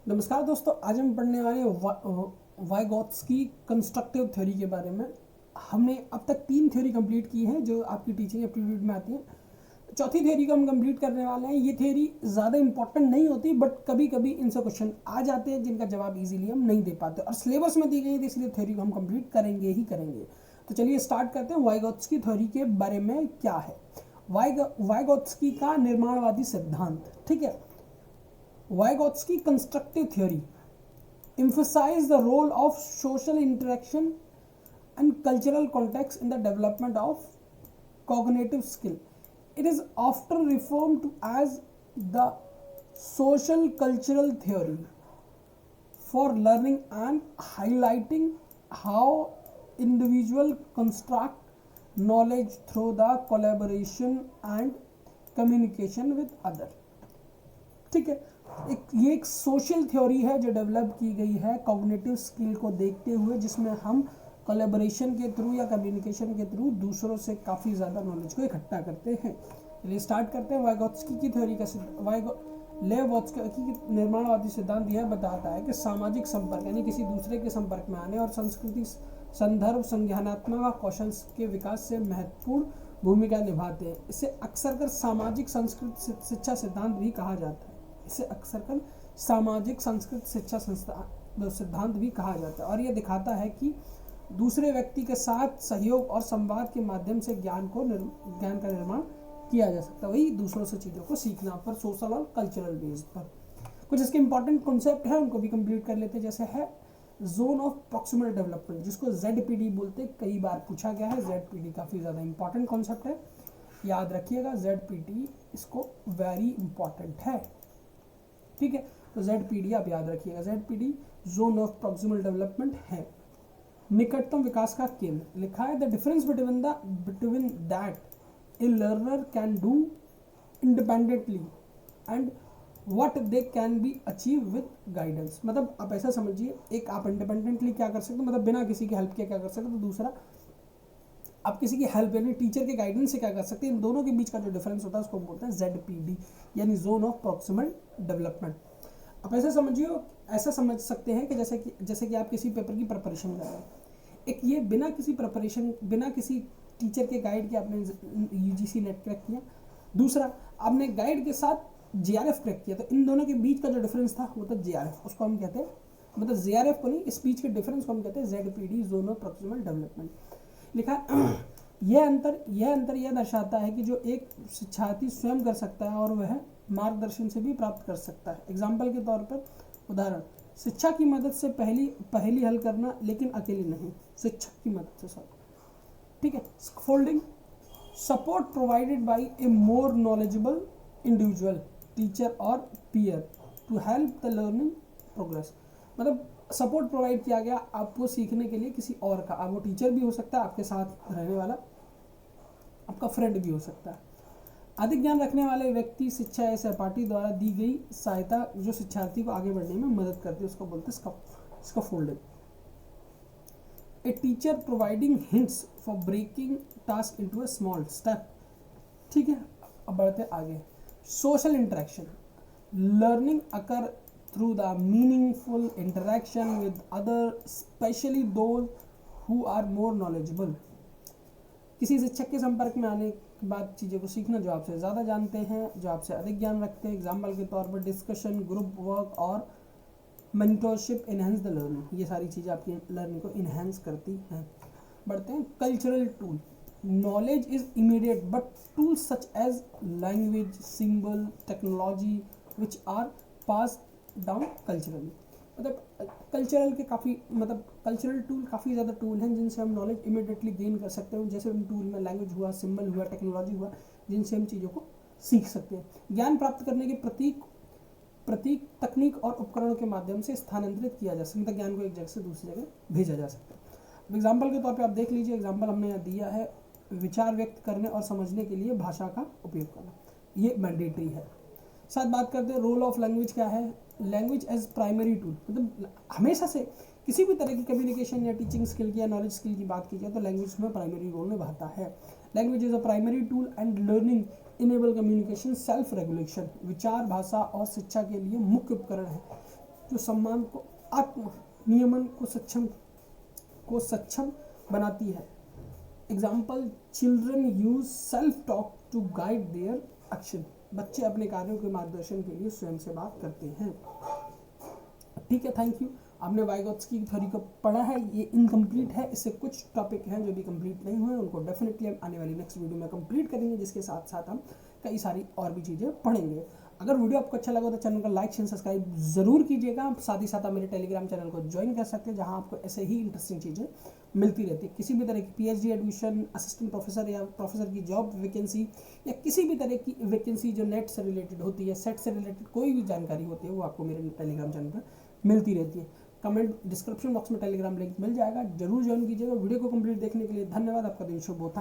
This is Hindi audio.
नमस्कार दोस्तों, आज हम पढ़ने वाले वाइगॉत्स्की कंस्ट्रक्टिव थ्योरी के बारे में। हमने अब तक 3 थ्योरी कंप्लीट की हैं जो आपकी टीचिंग एप्टीट्यूड में आती हैं। चौथी थ्योरी को हम कंप्लीट करने वाले हैं। ये थ्योरी ज़्यादा इंपॉर्टेंट नहीं होती, बट कभी कभी इनसे क्वेश्चन आ जाते हैं जिनका जवाब इजीली हम नहीं दे पाते, और सिलेबस में दी गई है, इसलिए थ्योरी को हम कंप्लीट करेंगे ही करेंगे। तो चलिए स्टार्ट करते हैं। वाइगॉत्स्की थ्योरी के बारे में क्या है? वाइगॉत्स्की का निर्माणवादी सिद्धांत। ठीक है, Vygotsky constructive theory emphasizes the role of social interaction and cultural context in the development of cognitive skill. It is often referred to as the social cultural theory for learning and highlighting how individual construct knowledge through the collaboration and communication with other. ठीक है, ये एक सोशल थ्योरी है जो डेवलप की गई है कॉग्निटिव स्किल को देखते हुए, जिसमें हम कोलैबोरेशन के थ्रू या कम्युनिकेशन के थ्रू दूसरों से काफ़ी ज़्यादा नॉलेज को इकट्ठा करते हैं। चलिए स्टार्ट करते हैं। वाइगॉत्स्की की थ्योरी का वाइगॉत्स्की की निर्माणवादी सिद्धांत यह बताता है कि सामाजिक संपर्क यानी किसी दूसरे के संपर्क में आने और संस्कृति संदर्भ संज्ञानात्मक कौशल के विकास से महत्वपूर्ण भूमिका निभाते हैं। इसे अक्सर कर सामाजिक संस्कृत शिक्षा सिद्धांत भी कहा जाता है। इसे अक्सर कर सामाजिक संस्कृत शिक्षा सिद्धांत भी कहा जाता है, और यह दिखाता है कि दूसरे व्यक्ति के साथ सहयोग और संवाद के माध्यम से ज्ञान का निर्माण किया जा सकता है। वही दूसरों से चीज़ों को सीखना पर सोशल और कल्चरल बेस्ड पर। कुछ इसके इंपॉर्टेंट कॉन्सेप्ट है, उनको भी कंप्लीट कर लेते हैं। जैसे है जोन ऑफ प्रॉक्सिमल डेवलपमेंट, जिसको ZPD बोलते हैं, कई बार पूछा गया है। ZPD काफ़ी ज़्यादा इंपॉर्टेंट कॉन्सेप्ट है, याद रखिएगा। ZPD इसको वेरी इंपॉर्टेंट है। ठीक है, तो ZPD आप याद रखिएगा। ZPD zone of proximal development है। निकटतम विकास का केंद्र लिखा है the difference between that A learner can do independently and what they can be achieve with guidance. मतलब आप ऐसा समझिए, एक आप इंडिपेंडेंटली क्या कर सकते हो, मतलब बिना किसी की हेल्प के क्या कर सकते हो, तो दूसरा आप किसी की हेल्प यानी टीचर के गाइडेंस से क्या कर सकते हैं। इन दोनों के बीच का जो डिफरेंस होता है उसको बोलते हैं ZPD यानी जोन ऑफ प्रॉक्सिमल डेवलपमेंट। आप ऐसा समझिए, ऐसा समझ सकते हैं कि जैसे कि आप किसी पेपर की प्रिपरेशन कर रहे हैं। एक ये बिना किसी टीचर के गाइड के आपने UGC नेट क्रैक किया, दूसरा आपने गाइड के साथ JRF क्रैक किया। तो इन दोनों के बीच का जो डिफरेंस था वो था JRF, उसको हम कहते हैं, मतलब JRF को नहीं, इस बीच के डिफरेंस को हम कहते हैं ZPD zone of proximal development. लिखा यह अंतर यह दर्शाता है कि जो एक शिक्षार्थी स्वयं कर सकता है और वह मार्गदर्शन से भी प्राप्त कर सकता है। एग्जाम्पल के तौर पर उदाहरण, शिक्षा की मदद से पहली हल करना, लेकिन अकेले नहीं, शिक्षक की मदद से सब। ठीक है, scaffolding, support provided by a more knowledgeable individual teacher और peer to help the learning progress. मतलब सपोर्ट प्रोवाइड किया गया आपको सीखने के लिए किसी और का। अब वो टीचर भी हो सकता है, आपके साथ रहने वाला, आपका फ्रेंड भी हो सकता है। अधिक ज्ञान रखने वाले व्यक्ति शिक्षा या सहपाठी द्वारा दी गई सहायता जो शिक्षार्थी को आगे बढ़ने में मदद करती है, उसको बोलते हैं scaffolding. A teacher providing hints for breaking task into a small step. ठीक है, अब बढ़ते आगे। Social interaction, learning occur through the meaningful interaction with others, especially those who are more knowledgeable. किसी शिक्षक के संपर्क में आने के बाद चीज़ों को सीखना जो आपसे ज़्यादा जानते हैं, जो आपसे अधिक ज्ञान रखते हैं। एग्जाम्पल के तौर पर डिस्कशन, ग्रुप वर्क और मेंटरशिप एनहेंस द लर्निंग। ये सारी चीज़ें आपकी लर्निंग को इन्हेंस करती हैं। बढ़ते हैं cultural tool. Knowledge is immediate but tools such as language, symbol, technology which are passed down culturally. मतलब कल्चरल टूल काफ़ी ज़्यादा टूल हैं जिनसे हम नॉलेज इमीडिएटली गेन कर सकते हैं। जैसे उन टूल में लैंग्वेज हुआ, सिंबल हुआ, टेक्नोलॉजी हुआ, जिनसे हम चीज़ों को सीख सकते हैं। ज्ञान प्राप्त करने के प्रतीक तकनीक और उपकरणों के माध्यम से स्थानांतरित किया जा सकता है। ज्ञान को एक जगह से दूसरी जगह भेजा जा सकता है। एग्जाम्पल के तौर पर आप देख लीजिए, एग्जाम्पल हमने यहाँ दिया है, विचार व्यक्त करने और समझने के लिए भाषा का उपयोग करना, ये मैंडेटरी है। साथ बात करते हैं रोल ऑफ लैंग्वेज क्या है। लैंग्वेज एज प्राइमरी टूल, मतलब हमेशा से किसी भी तरह की कम्युनिकेशन या टीचिंग स्किल की या नॉलेज स्किल की बात की जाए तो लैंग्वेज में प्राइमरी रोल निभाता है। Language is a primary tool and learning enable communication self regulation, विचार भाषा और शिक्षा के लिए मुख्य उपकरण है जो सम्मान को आत्म नियमन को सक्षम बनाती है। Example, children use self talk to guide their action, बच्चे अपने कार्यों के मार्गदर्शन के लिए स्वयं से बात करते हैं। ठीक है, थैंक यू। आपने वाइगोत्स्की की थ्योरी को पढ़ा है, ये इनकम्प्लीट है, इससे कुछ टॉपिक हैं जो भी कंप्लीट नहीं हुए, उनको डेफिनेटली हम आने वाली नेक्स्ट वीडियो में कंप्लीट करेंगे, जिसके साथ साथ हम कई सारी और भी चीज़ें पढ़ेंगे। अगर वीडियो आपको अच्छा लगा तो चैनल को लाइक शेयर सब्सक्राइब जरूर कीजिएगा। साथ ही साथ आप मेरे टेलीग्राम चैनल को ज्वाइन कर सकते हैं, जहां आपको ऐसे ही इंटरेस्टिंग चीज़ें मिलती रहती है। किसी भी तरह की पीएचडी एडमिशन, असिस्टेंट प्रोफेसर या प्रोफेसर की जॉब वैकेंसी या किसी भी तरह की वैकेंसी जो नेट से रिलेटेड होती है, सेट से रिलेटेड कोई भी जानकारी होती है, वो आपको मेरे टेलीग्राम चैनल पर मिलती रहती है। कमेंट डिस्क्रिप्शन बॉक्स में टेलीग्राम लिंक मिल जाएगा, जरूर ज्वाइन कीजिएगा। वीडियो को कंप्लीट देखने के लिए धन्यवाद। आपका दिन शुभ होता है।